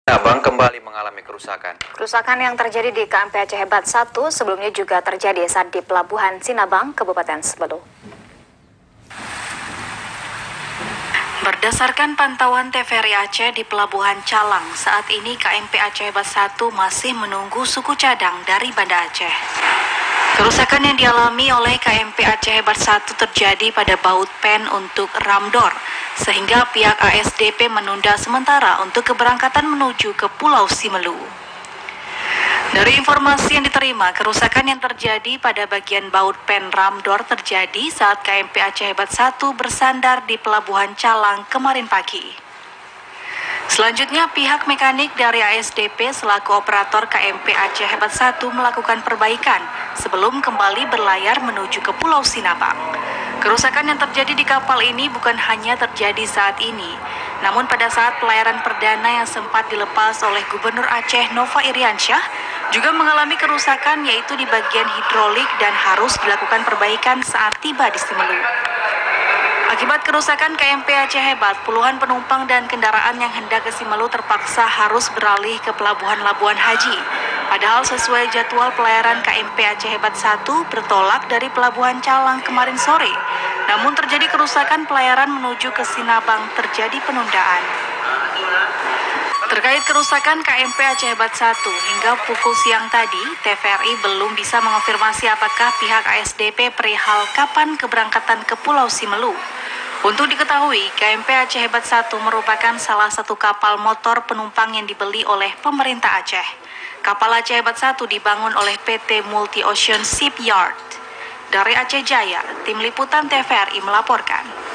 Sinabang kembali mengalami kerusakan. Kerusakan yang terjadi di KMP Aceh Hebat 1 sebelumnya juga terjadi saat di Pelabuhan Sinabang, Kabupaten Sebelu. Berdasarkan pantauan TVRI Aceh di Pelabuhan Calang, saat ini KMP Aceh Hebat 1 masih menunggu suku cadang dari Banda Aceh. Kerusakan yang dialami oleh KMP Aceh Hebat 1 terjadi pada baut pen untuk ramdor, sehingga pihak ASDP menunda sementara untuk keberangkatan menuju ke Pulau Simelu. Dari informasi yang diterima, kerusakan yang terjadi pada bagian baut pen ramdor terjadi saat KMP Aceh Hebat 1 bersandar di Pelabuhan Calang kemarin pagi. Selanjutnya, pihak mekanik dari ASDP selaku operator KMP Aceh Hebat 1 melakukan perbaikan sebelum kembali berlayar menuju ke Pulau Sinabang. Kerusakan yang terjadi di kapal ini bukan hanya terjadi saat ini, namun pada saat pelayaran perdana yang sempat dilepas oleh Gubernur Aceh Nova Iriansyah juga mengalami kerusakan, yaitu di bagian hidrolik dan harus dilakukan perbaikan saat tiba di Simelu. Akibat kerusakan KMP Aceh Hebat, puluhan penumpang dan kendaraan yang hendak ke Simelu terpaksa harus beralih ke pelabuhan Labuan Haji. Padahal sesuai jadwal pelayaran KMP Aceh Hebat 1 bertolak dari Pelabuhan Calang kemarin sore. Namun terjadi kerusakan pelayaran menuju ke Sinabang, terjadi penundaan. Terkait kerusakan KMP Aceh Hebat 1, hingga pukul siang tadi, TVRI belum bisa mengonfirmasi apakah pihak ASDP perihal kapan keberangkatan ke Pulau Simelu. Untuk diketahui, KMP Aceh Hebat 1 merupakan salah satu kapal motor penumpang yang dibeli oleh pemerintah Aceh. Kapal Aceh Hebat 1 dibangun oleh PT Multi Ocean Shipyard. Dari Aceh Jaya, tim liputan TVRI melaporkan.